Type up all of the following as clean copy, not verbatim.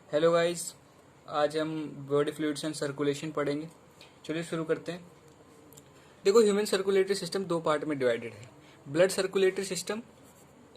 Hello guys, आज हम body fluids and circulation पढ़ेंगे। चलिए शुरू करते हैं। देखो, ह्यूमन सर्कुलेटरी सिस्टम दो पार्ट में डिवाइडेड है, ब्लड सर्कुलेटरी सिस्टम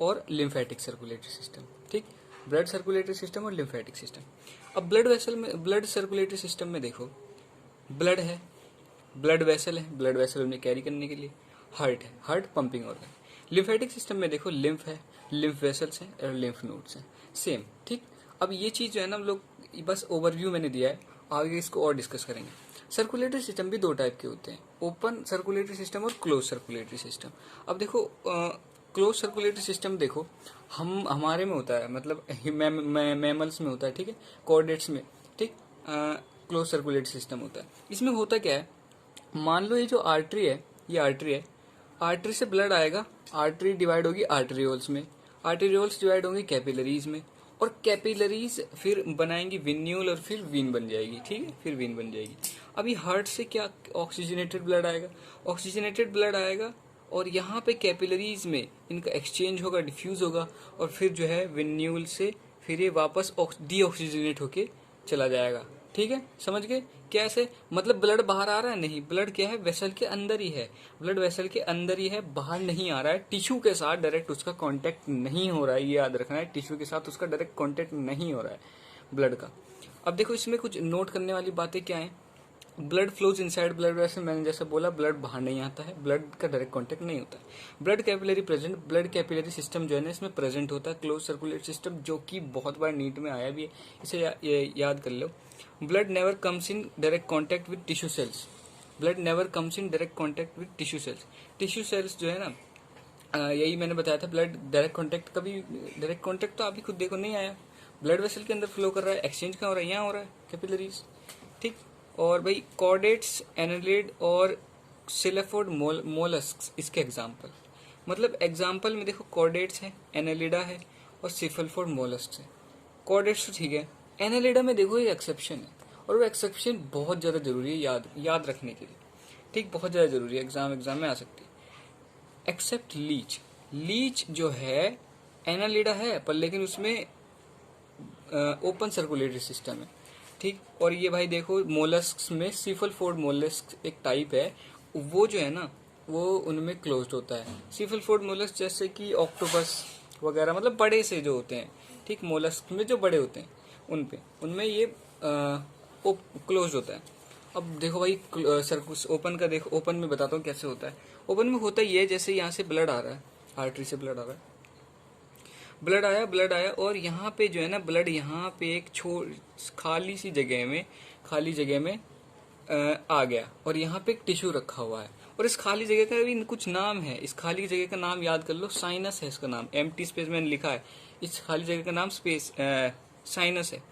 और लिम्फेटिक सर्कुलेटरी सिस्टम। ठीक, ब्लड सर्कुलेटरी सिस्टम और लिम्फेटिक सिस्टम। अब ब्लड सर्कुलेटरी सिस्टम में देखो, ब्लड है, ब्लड वेसल है, ब्लड वेसल उन्हें कैरी करने के लिए, हार्ट है, heart pumping organ. Lymphatic system में देखो, लिम्फ है, लिम्फ वेसल्स हैं और लिम्फ नोड्स हैं, सेम। ठीक, अब ये चीज जो है ना, हम लोग बस ओवरव्यू मैंने दिया है, आगे इसको और डिस्कस करेंगे। सर्कुलेटरी सिस्टम भी दो टाइप के होते हैं, ओपन सर्कुलेटरी सिस्टम और क्लोज सर्कुलेटरी सिस्टम। अब देखो, क्लोज सर्कुलेटरी सिस्टम देखो, हम हमारे में होता है, मतलब मैमल्स में होता है, ठीक है, कॉर्डेट्स में। ठीक, क्लोज सर्कुलेटरी सिस्टम होता है। इसमें होता क्या है, मान लो ये जो आर्टरी है, ये आर्टरी है, आर्टरी से ब्लड आएगा, आर्टरी डिवाइड होगी आर्टरियोल्स में, आर्टरियोल्स डिवाइड होंगे कैपिलरीज में, और कैपिलरीज फिर बनाएंगी विन्यूल और फिर वीन बन जाएगी। ठीक है, फिर वीन बन जाएगी। अभी हार्ट से क्या ऑक्सीजनेटेड ब्लड आएगा, ऑक्सीजनेटेड ब्लड आएगा, और यहाँ पे कैपिलरीज में इनका एक्सचेंज होगा, डिफ्यूज होगा, और फिर जो है विन्यूल से फिर ये वापस डीऑक्सीजनेट होके चला जाएगा। ठीक है, समझ गए कैसे? मतलब ब्लड बाहर आ रहा है नहीं, ब्लड क्या है, वेसल के अंदर ही है, ब्लड वेसल के अंदर ही है, बाहर नहीं आ रहा है, टिश्यू के साथ डायरेक्ट उसका कांटेक्ट नहीं हो रहा है, ये याद रखना है, टिश्यू के साथ उसका डायरेक्ट कांटेक्ट नहीं हो रहा है ब्लड का। अब देखो, इसमें कुछ नोट करने वाली बातें क्या है। Blood flows inside blood vessel, मैंने जैसे बोला, ब्लड बाहर नहीं आता है, ब्लड का डायरेक्ट कांटेक्ट नहीं होता है। Blood capillary present, blood capillary system जो है ना, इसमें प्रेजेंट होता है क्लोज सर्कुलेटरी सिस्टम, जो कि बहुत बार नीट में आया भी है, इसे याद कर लो। Blood never comes in direct contact with tissue cells, blood never comes in direct contact with tissue cells. Tissue cells जो है ना, यही मैंने बताया था, ब्लड डायरेक्ट कॉन्टेक्ट, कभी डायरेक्ट कॉन्टेक्ट तो आप भी खुद देखो नहीं आया, ब्लड वेसल के अंदर फ्लो कर रहा है, एक्सचेंज कहाँ हो रहा है, यहाँ हो रहा है, कैपिलरीज। ठीक, और भाई कॉर्डेट्स, एनालिड और सिलेफोड मोलस्क इसके एग्जाम्पल, मतलब एग्जाम्पल में देखो, कॉर्डेट्स है, एनालिडा है और सिफलफोड मोलस्क है। कॉर्डेट्स तो ठीक है, एनालिडा में देखो एक एक्सेप्शन है, और वो एक्सेप्शन बहुत ज़्यादा जरूरी है याद रखने के लिए। ठीक, बहुत ज़्यादा जरूरी है, एग्जाम में आ सकती है। एक्सेप्ट लीच, लीच जो है एनालिडा है, पर लेकिन उसमें ओपन सर्कुलेटरी सिस्टम है। ठीक, और ये भाई देखो, मोलस्क में सीफलफोड मोलस्क एक टाइप है, वो जो है ना, वो उनमें क्लोज्ड होता है। सीफलफोड मोलस्क जैसे कि ऑक्टोपस वगैरह, मतलब बड़े से जो होते हैं, ठीक, मोलस्क में जो बड़े होते हैं उनमें ये क्लोज होता है। अब देखो भाई, सर्कुस ओपन का देखो, ओपन में बताता हूँ कैसे होता है। ओपन में होता ये है, जैसे यहाँ से ब्लड आ रहा है, आर्टरी से ब्लड आ रहा है, ब्लड आया और यहाँ पे जो है ना, ब्लड यहाँ पे एक खाली सी जगह में, खाली जगह में आ गया, और यहाँ पे एक टिश्यू रखा हुआ है, और इस खाली जगह का भी कुछ नाम है, इस खाली जगह का नाम याद कर लो, साइनस है इसका नाम, एम्प्टी स्पेस मैंने लिखा है, इस खाली जगह का नाम स्पेस साइनस है।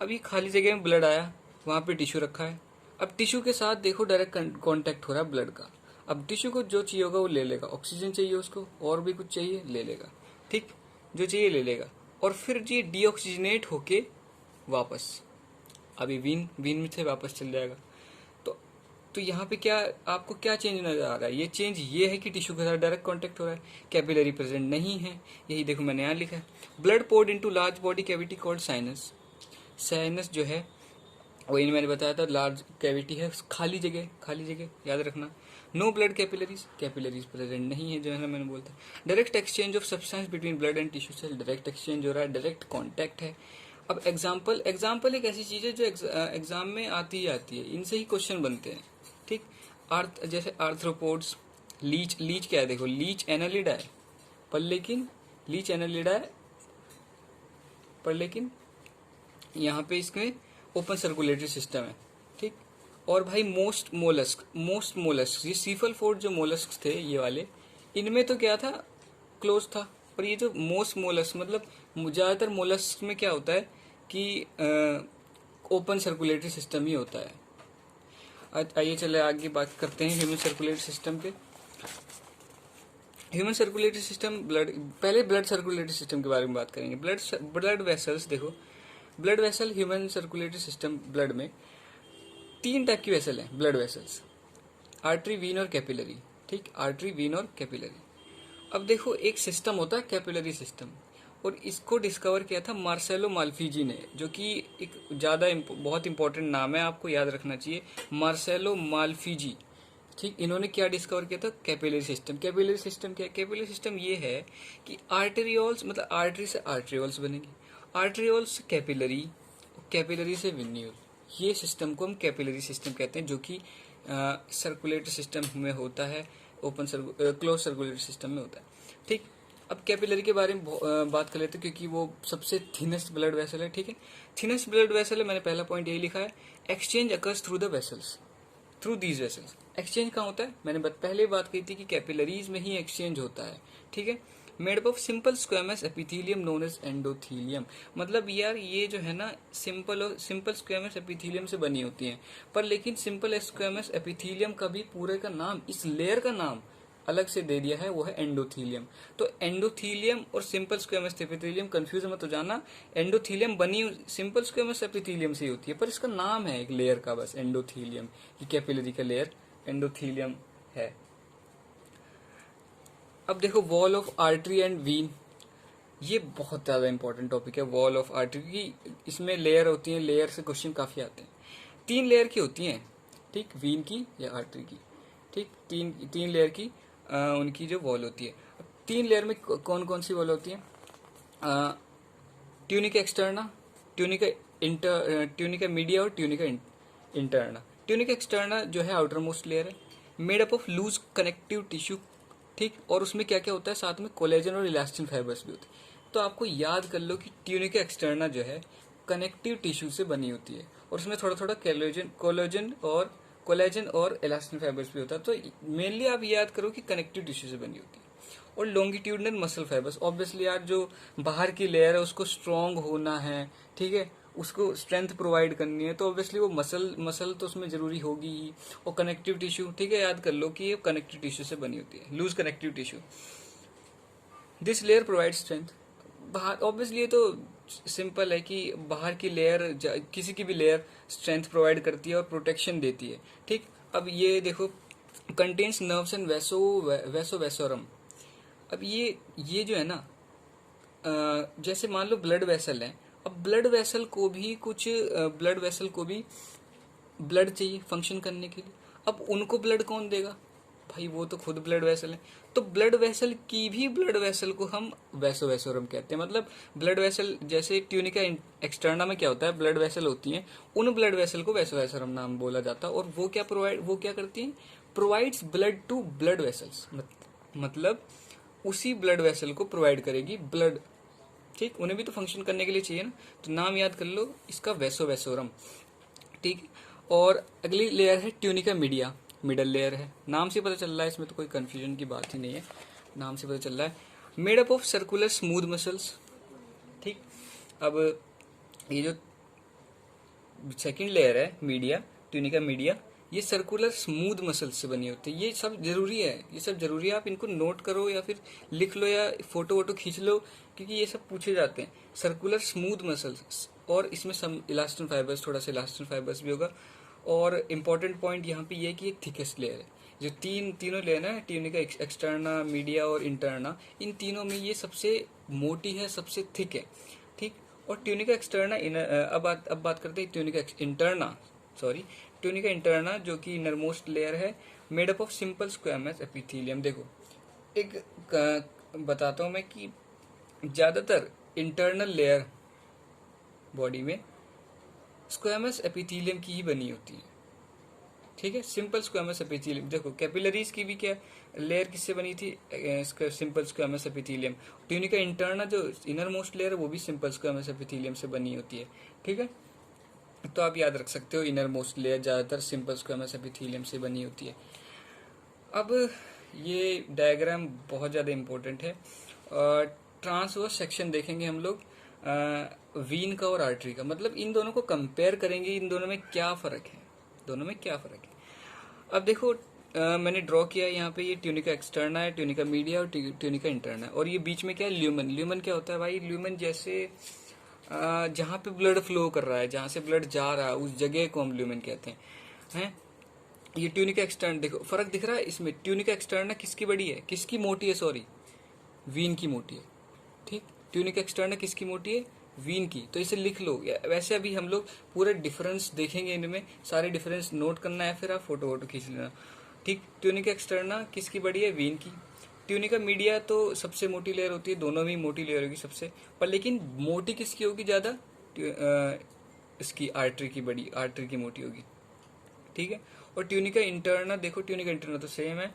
अब ये खाली जगह में ब्लड आया, वहाँ पे टिश्यू रखा है, अब टिश्यू के साथ देखो डायरेक्ट कांटेक्ट हो रहा है ब्लड का। अब टिश्यू को जो चाहिए होगा वो ले लेगा, ऑक्सीजन चाहिए उसको, और भी कुछ चाहिए ले लेगा। ठीक, जो चाहिए ले लेगा, और फिर ये डीऑक्सीजनेट होके वापस, अभी वीन से वापस चल जाएगा। तो तो यहाँ पे क्या, आपको क्या चेंज नजर आ रहा है? ये चेंज ये है कि टिश्यू के साथ डायरेक्ट कांटेक्ट हो रहा है, कैपिलरी प्रेजेंट नहीं है, यही देखो मैंने यहाँ लिखा है। Blood poured into large body cavity called sinus, sinus जो है वही मैंने बताया था, लार्ज कैविटी है, खाली जगह याद रखना। No blood capillaries, capillaries present नहीं है, जो है ना मैंने बोलता। Direct exchange of substance between blood and tissue cell, direct exchange हो रहा है, डायरेक्ट कांटेक्ट है। अब एग्जाम्पल एक ऐसी चीज है जो एग्जाम में आती ही आती है, इनसे ही क्वेश्चन बनते हैं। ठीक, जैसे आर्थ्रोपोड्स, लीच क्या है, देखो लीच एनालिडा है, पर लेकिन लीच एनालिडा है, पर लेकिन यहाँ पे इसमें ओपन सर्कुलेटरी सिस्टम है। ठीक, और भाई मोस्ट मोलस्क ये सीफलफोड जो मोलस्क थे ये वाले, इनमें तो क्या था, क्लोज था। और ये जो मोस्ट मोलस्क, मतलब ज्यादातर मोलस्क में क्या होता है कि ओपन सर्कुलेटरी सिस्टम ही होता है। आइए चले आगे बात करते हैं ह्यूमन सर्कुलेटरी सिस्टम के। ह्यूमन सर्कुलेटरी सिस्टम, पहले ब्लड सर्कुलेटरी सिस्टम के बारे में बात करेंगे। ब्लड वेसल्स देखो, blood vessel human circulatory system, blood में 3 टाइप की वेसल है ब्लड वेसल्स, आर्टरी, वीन और कैपिलरी। ठीक, आर्टरी, वीन और कैपिलरी। अब देखो, एक सिस्टम होता है कैपिलरी सिस्टम, और इसको डिस्कवर किया था मार्सेलो माल्फीजी ने, जो कि एक बहुत इंपॉर्टेंट नाम है, आपको याद रखना चाहिए, मार्सेलो माल्फीजी। ठीक, इन्होंने क्या डिस्कवर किया था? Capillary system. कैपिलरी सिस्टम क्या है? कैपिलरी सिस्टम ये है कि आर्टेरियोल्स, मतलब आर्टरी से आर्टेरियोल्स बनेंगे, आर्टेरियोल्स से कैपिलरी, कैपिलरी से वेन्यूल, ये सिस्टम को हम कैपिलरी सिस्टम कहते हैं, जो कि सर्कुलेटरी सिस्टम में होता है, क्लोज सर्कुलेटरी सिस्टम में होता है। ठीक, अब कैपिलरी के बारे में बात कर लेते हैं, क्योंकि वो सबसे थिनेस्ट ब्लड वेसल है। ठीक है, थिनेस्ट ब्लड वेसल है, मैंने पहला पॉइंट यही लिखा है, exchange occurs through the vessels, through these vessels. Exchange कहाँ होता है? मैंने पहले बात की थी कि कैपिलरीज में ही एक्सचेंज होता है। ठीक है, made up of simple squamous epithelium known as endothelium. मतलब यार ये जो है ना सिंपल स्क्वेमस एपिथेलियम से बनी होती हैं, पर लेकिन सिंपल स्क्वेमस एपिथेलियम का भी पूरे का नाम, इस लेयर का नाम अलग से दे दिया है, वो है एंडोथीलियम। तो एंडोथीलियम और सिंपल स्क्वेमस एपिथेलियम कंफ्यूज मत हो जाना, एंडोथीलियम बनी सिंपल स्क्वेमस एपिथेलियम से ही होती है, पर इसका नाम है एक लेयर का बस एंडोथीलियम, कैपिलरी का लेयर एंडोथीलियम है। अब देखो wall of artery and vein, ये बहुत ज्यादा इंपॉर्टेंट टॉपिक है, वॉल ऑफ आर्टरी की। इसमें लेयर होती है, लेयर से क्वेश्चन काफी आते हैं। 3 लेयर की होती हैं, ठीक, वीन की या आर्टरी की। ठीक, तीन लेयर की उनकी जो वॉल होती है। 3 लेयर में कौन कौन सी वॉल होती है? ट्यूनिका एक्सटर्ना, ट्यूनिका मीडिया और ट्यूनिका इंटरना। ट्यूनिका एक्सटर्ना जो है आउटर मोस्ट लेयर है, made up of loose connective tissue. ठीक, और उसमें क्या क्या होता है? साथ में कोलेजन और इलास्टिन फाइबर्स भी होते हैं। तो आपको याद कर लो कि ट्यूनिका एक्सटर्ना जो है कनेक्टिव टिश्यू से बनी होती है, और उसमें थोड़ा थोड़ा कोलेजन और इलास्टिन फाइबर्स भी होता है। तो मेनली आप याद करो कि कनेक्टिव टिश्यू से बनी होती है। और लॉन्गिट्यूडनल मसल फाइबर्स, ऑब्वियसली यार जो बाहर की लेयर है उसको स्ट्रॉन्ग होना है, ठीक है, उसको स्ट्रेंथ प्रोवाइड करनी है, तो ऑब्वियसली वो मसल तो उसमें जरूरी होगी ही। और कनेक्टिव टिश्यू, ठीक है, याद कर लो कि ये कनेक्टिव टिश्यू से बनी होती है, loose connective tissue. This layer provide strength. बाहर ऑब्वियसली ये तो सिंपल है कि बाहर की लेयर, किसी की भी लेयर स्ट्रेंथ प्रोवाइड करती है और प्रोटेक्शन देती है। ठीक, अब ये देखो, कंटेन्स नर्व्स एंड वेसोरम। अब ये जो है ना, जैसे मान लो ब्लड वेसल है, अब ब्लड वेसल को भी ब्लड चाहिए फंक्शन करने के लिए। अब उनको ब्लड कौन देगा? भाई वो तो खुद ब्लड वेसल है। तो ब्लड वेसल की भी ब्लड वेसल को हम वेसोरम कहते हैं। मतलब ब्लड वेसल, जैसे ट्यूनिका एक्सटर्ना में क्या होता है, ब्लड वेसल होती हैं, उन ब्लड वेसल को वेसोरम नाम बोला जाता है। और वो क्या करती हैं? Provides blood to blood vessels, मतलब उसी ब्लड वेसल को प्रोवाइड करेगी ब्लड। ठीक, उन्हें भी तो फंक्शन करने के लिए चाहिए ना, तो नाम याद कर लो इसका वेसोरम। ठीक, और अगली लेयर है ट्यूनिका मीडिया, मिडल लेयर है, नाम से पता चल रहा है, इसमें तो कोई कंफ्यूजन की बात ही नहीं है, नाम से पता चल रहा है। Made up of circular smooth muscles. ठीक, अब ये जो सेकंड लेयर है मीडिया, ट्यूनिका मीडिया, ये सर्कुलर स्मूथ मसल्स से बनी होती है। ये सब जरूरी है, ये सब जरूरी है, आप इनको नोट करो या फिर लिख लो या फोटो वोटो खींच लो, क्योंकि ये सब पूछे जाते हैं। सर्कुलर स्मूथ मसल्स, और इसमें सम इलास्टिन फाइबर्स, थोड़ा सा इलास्टिन फाइबर्स भी होगा। और इम्पॉर्टेंट पॉइंट यहाँ पे ये कि एक थिकेस्ट लेयर है, जो तीनों लेयर है, ट्यूनिका एक्सटर्ना, मीडिया और इंटरना, इन तीनों में ये सबसे मोटी है, सबसे थिक है। ठीक, और ट्यूनिका एक्सटर्ना अब बात करते हैं ट्यूनिका इंटरना, ट्यूनिका इंटरना जो कि इनरमोस्ट लेयर है, made up of simple squamous epithelium. देखो एक बताता हूं मैं कि ज्यादातर इंटरनल लेयर बॉडी में स्क्वेमस एपिथेलियम की ही बनी होती है। ठीक है, सिंपल स्क्वेमस एपिथेलियम। देखो कैपिलरीज की भी क्या लेयर किससे बनी थी? Simple squamous epithelium. Tunica interna जो इनर मोस्ट लेयर है वो भी सिंपल स्क्वेमस एपिथेलियम से बनी होती है। ठीक है, तो आप याद रख सकते हो इनर मोस्ट लेयर ज्यादातर सिंपल स्क्वेमस एपिथेलियम से बनी होती है। अब ये डायग्राम बहुत ज्यादा इंपॉर्टेंट है। ट्रांसवर्स सेक्शन देखेंगे हम लोग वीन का और आर्टरी का, मतलब इन दोनों को कंपेयर करेंगे, इन दोनों में क्या फर्क है, अब देखो मैंने ड्रॉ किया यहाँ पे, ये ट्यूनिका एक्सटर्ना है, ट्यूनिका मीडिया और ट्यूनिका इंटरना है, और ये बीच में क्या है? ल्यूमन। ल्यूमन क्या होता है भाई? ल्यूमन जैसे जहाँ पे ब्लड फ्लो कर रहा है, जहाँ से ब्लड जा रहा है, उस जगह को हम ल्यूमन कहते हैं। ये ट्यूनिका एक्सटर्न, देखो फर्क दिख रहा है इसमें। ट्यूनिका एक्सटर्ना किसकी बड़ी है, किसकी मोटी है? सॉरी, वीन की मोटी है। ठीक, ट्यूनिका एक्सटर्ना किसकी मोटी है? वीन की। तो इसे लिख लो। वैसे अभी हम लोग पूरे डिफरेंस देखेंगे, इनमें सारे डिफरेंस नोट करना है, फिर आप फोटो वोटो खींच लेना। ठीक, ट्यूनिका एक्सटर्ना किसकी बड़ी है? वीन की। ट्यूनिका मीडिया तो सबसे मोटी लेयर होती है, दोनों में मोटी लेयर होगी सबसे, पर लेकिन मोटी किसकी होगी ज़्यादा? इसकी आर्टरी की, बड़ी आर्टरी की मोटी होगी। ठीक है। और ट्यूनिका इंटरना, देखो ट्यूनिका इंटरना तो सेम है।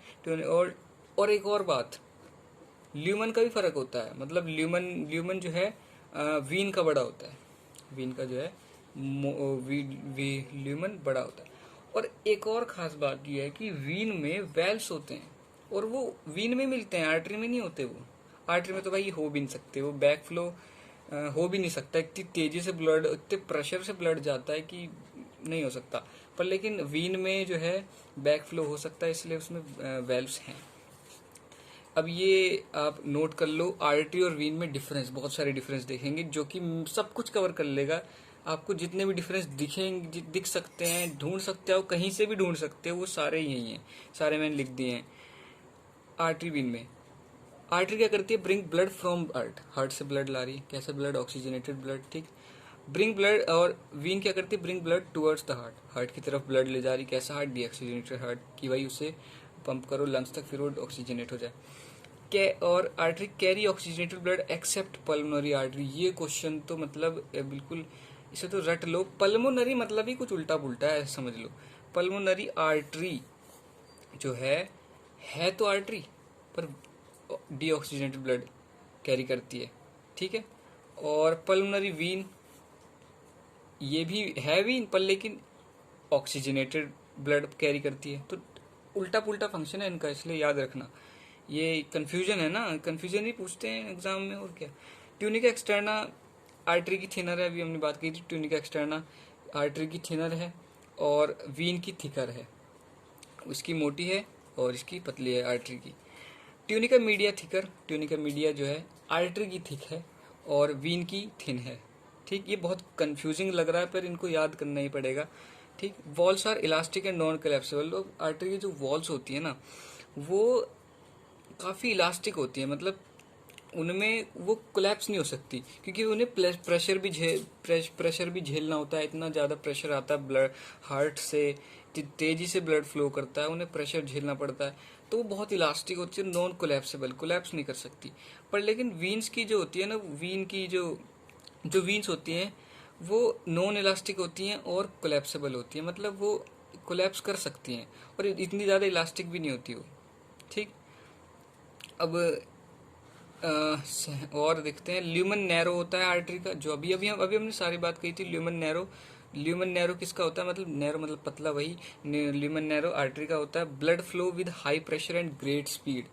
और एक और बात, ल्यूमन का भी फर्क होता है। मतलब ल्यूमन जो है वीन का बड़ा होता है। वीन का जो है ल्यूमन बड़ा होता है। और एक और खास बात यह है कि वीन में वेल्स होते हैं, और वो वीन में मिलते हैं, आर्टरी में नहीं होते। वो आर्टरी में तो भाई हो भी नहीं सकते, वो बैक फ्लो हो भी नहीं सकता। इतनी तेजी से ब्लड, इतने प्रेशर से ब्लड जाता है कि नहीं हो सकता। पर लेकिन वीन में जो है बैक फ्लो हो सकता है, इसलिए उसमें वेल्व्स हैं। अब ये आप नोट कर लो, आर्टरी और वीन में डिफरेंस, बहुत सारे डिफरेंस देखेंगे जो कि सब कुछ कवर कर लेगा। आपको जितने भी डिफरेंस दिखेंगे, दिख सकते हैं, ढूंढ सकते हो, कहीं से भी ढूंढ सकते हो, वो सारे यही हैं, सारे मैंने लिख दिए हैं। आर्टरी वीन में, आर्टरी क्या करती है? ब्रिंग ब्लड फ्रॉम हार्ट से ब्लड ला रही है। कैसे ब्लड? Oxygenated blood. ठीक, ब्रिंग ब्लड। और वीन क्या करती है? Bring blood towards the heart, heart की तरफ ब्लड ले जा रही। कैसा हार्ट? डीऑक्सीजनेटेड हार्ट की वही, उसे पंप करो लंग्स तक, फिर वो ऑक्सीजनेट हो जाए। और artery carry oxygenated blood accept pulmonary artery. ये क्वेश्चन तो मतलब बिल्कुल, इसे तो रट लो। पल्मोनरी मतलब ही कुछ उल्टा पुल्टा है, समझ लो। पल्मोनरी आर्टरी जो है तो आर्टरी, पर डीऑक्सीजनेटेड ब्लड कैरी करती है। ठीक है। और पल्मोनरी वीन, ये भी है वीन, पर लेकिन ऑक्सीजनेटेड ब्लड कैरी करती है। तो उल्टा पुल्टा फंक्शन है इनका, इसलिए याद रखना। ये कंफ्यूजन है ना, कंफ्यूजन ही पूछते हैं एग्जाम में, और क्या। ट्यूनिका एक्सटर्ना आर्टरी की थिनर है, अभी हमने बात की थी। ट्यूनिका एक्सटर्ना आर्टरी की थिनर है, और वीन की थिकर है। उसकी मोटी है और इसकी पतली है, आर्टरी की। Tunica media thicker, tunica media जो है आर्टरी की थिक है और वीन की थिन है। ठीक, ये बहुत कंफ्यूजिंग लग रहा है, पर इनको याद करना ही पड़ेगा। ठीक, walls are elastic and non collapsible. Artery की जो वॉल्स होती है ना, वो काफ़ी इलास्टिक होती है, मतलब उनमें वो कोलैप्स नहीं हो सकती, क्योंकि उन्हें प्रेशर भी झेलना होता है। इतना ज़्यादा प्रेशर आता है, ब्लड हार्ट से तेजी से ब्लड फ्लो करता है, उन्हें प्रेशर झेलना पड़ता है। तो वो बहुत इलास्टिक होती है, नॉन कोलैप्सिबल, कोलैप्स नहीं कर सकती। पर लेकिन वीन्स की जो होती है ना, वीन की जो वीन्स होती हैं, वो नॉन इलास्टिक होती हैं और कोलैप्सिबल होती हैं, मतलब वो कोलैप्स कर सकती हैं, और इतनी ज़्यादा इलास्टिक भी नहीं होती वो। ठीक, अब और देखते हैं। ल्यूमन नैरो होता है आर्टरी का, जो अभी हमने सारी बात कही थी। ल्यूमन नैरो किसका होता है? मतलब नैरो मतलब पतला, वही ल्यूमन नैरो आर्टरी का होता है। Blood flow with high pressure and great speed.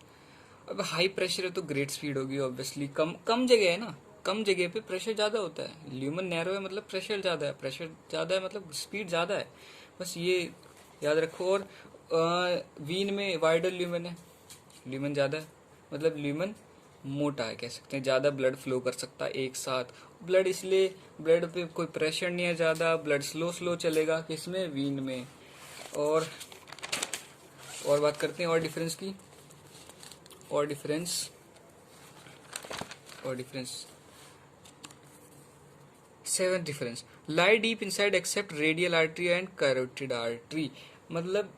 अब हाई प्रेशर है तो ग्रेट स्पीड होगी ऑब्वियसली। कम जगह है ना, कम जगह पे प्रेशर ज्यादा होता है। ल्यूमन नैरो है मतलब प्रेशर ज्यादा है, मतलब स्पीड ज्यादा है। बस ये याद रखो। और वीन में वाइडर ल्यूमन है, ल्यूमन ज्यादा है, मतलब ल्यूमन मोटा है, कह सकते हैं, ज्यादा ब्लड फ्लो कर सकता है एक साथ। ब्लड इसलिए, ब्लड पे कोई प्रेशर नहीं है ज्यादा, ब्लड स्लो चलेगा। किसमें? वीन में। और बात करते हैं और डिफरेंस की। और difference 7th difference, lie deep inside except radial artery and carotid artery. मतलब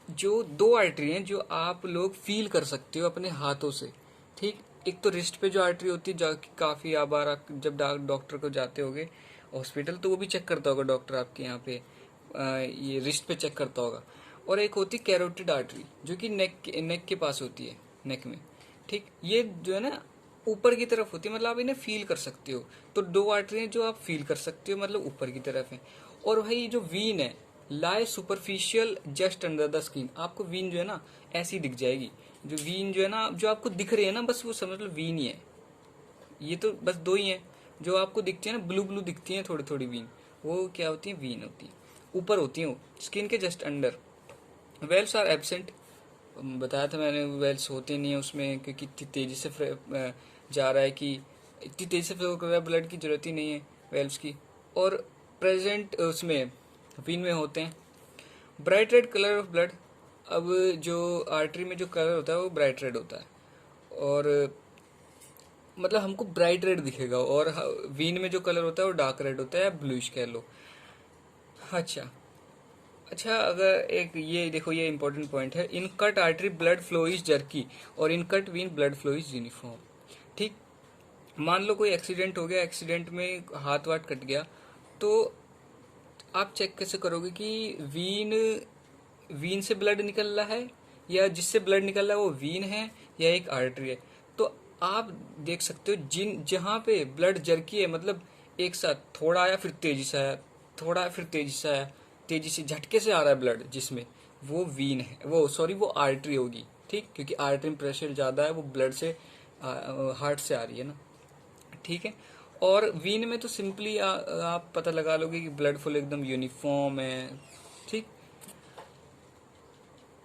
जो दो आर्टरी हैं जो आप लोग फील कर सकते हो अपने हाथों से। ठीक, एक तो रिस्ट पे जो आर्टरी होती है, जो काफी बार जब डॉक्टर को जाते होगे हॉस्पिटल, तो वो भी चेक करता होगा डॉक्टर आपके यहाँ पे, ये रिस्ट पे चेक करता होगा। और एक होती कैरोटिड आर्टरी, जो कि नेक के पास होती है, नेक में। ठीक, ये जो है ना ऊपर की तरफ होती है, मतलब आप इन्हें फील कर सकते हो। तो दो आर्टरी हैं जो आप फील कर सकते हो, मतलब ऊपर की तरफ है। और भाई जो वीन है, lie superficial just under the skin. आपको वीन जो है ना ऐसी दिख जाएगी। जो वीन जो है ना, जो आपको दिख रही है ना, बस वो समझ लो वीन ही है। ये तो बस दो ही हैं जो आपको दिखती है ना, ब्लू दिखती है थोड़ी थोड़ी वीन, वो क्या होती है? वीन होती है, ऊपर होती है वो, स्किन के just under. Valves are absent, बताया था मैंने, वेल्स होते नहीं है उसमें, क्योंकि इतनी तेजी से जा रहा है कि इतनी तेजी से फ्लो कर रहा है, ब्लड की जरूरत ही नहीं है वेल्स की। और प्रेजेंट उसमें वीन में होते हैं। Bright red colour of blood, अब जो आर्टरी में जो कलर होता है वो ब्राइट रेड होता है। और मतलब हमको ब्राइट रेड दिखेगा, और वीन में जो कलर होता है वो डार्क रेड होता है या ब्लूइश कह लो। अच्छा। अच्छा, अगर एक ये देखो, ये इंपॉर्टेंट पॉइंट है, in cut artery blood flow is jerky और in cut vein blood flow is uniform. ठीक। मान लो कोई एक्सीडेंट हो गया, एक्सीडेंट में हाथ वाथ कट गया, तो आप चेक कैसे करोगे कि वीन वीन से ब्लड निकल रहा है, या जिससे ब्लड निकल रहा है वो वीन है या एक आर्टरी है। तो आप देख सकते हो जिन जहाँ पे ब्लड जर्की है, मतलब एक साथ थोड़ा आया फिर तेजी से आया, थोड़ा आया फिर तेजी से आया, तेजी से झटके से आ रहा है ब्लड जिसमें, वो वीन है, वो सॉरी वो आर्टरी होगी। ठीक, क्योंकि आर्टरी में प्रेशर ज़्यादा है, वो ब्लड से हार्ट से आ रही है ना। ठीक है। और वीन में तो सिंपली आप पता लगा लोगे कि ब्लड फ्लो एकदम यूनिफॉर्म है। ठीक।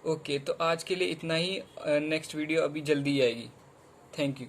ओके, तो आज के लिए इतना ही। नेक्स्ट वीडियो अभी जल्दी आएगी। Thank you.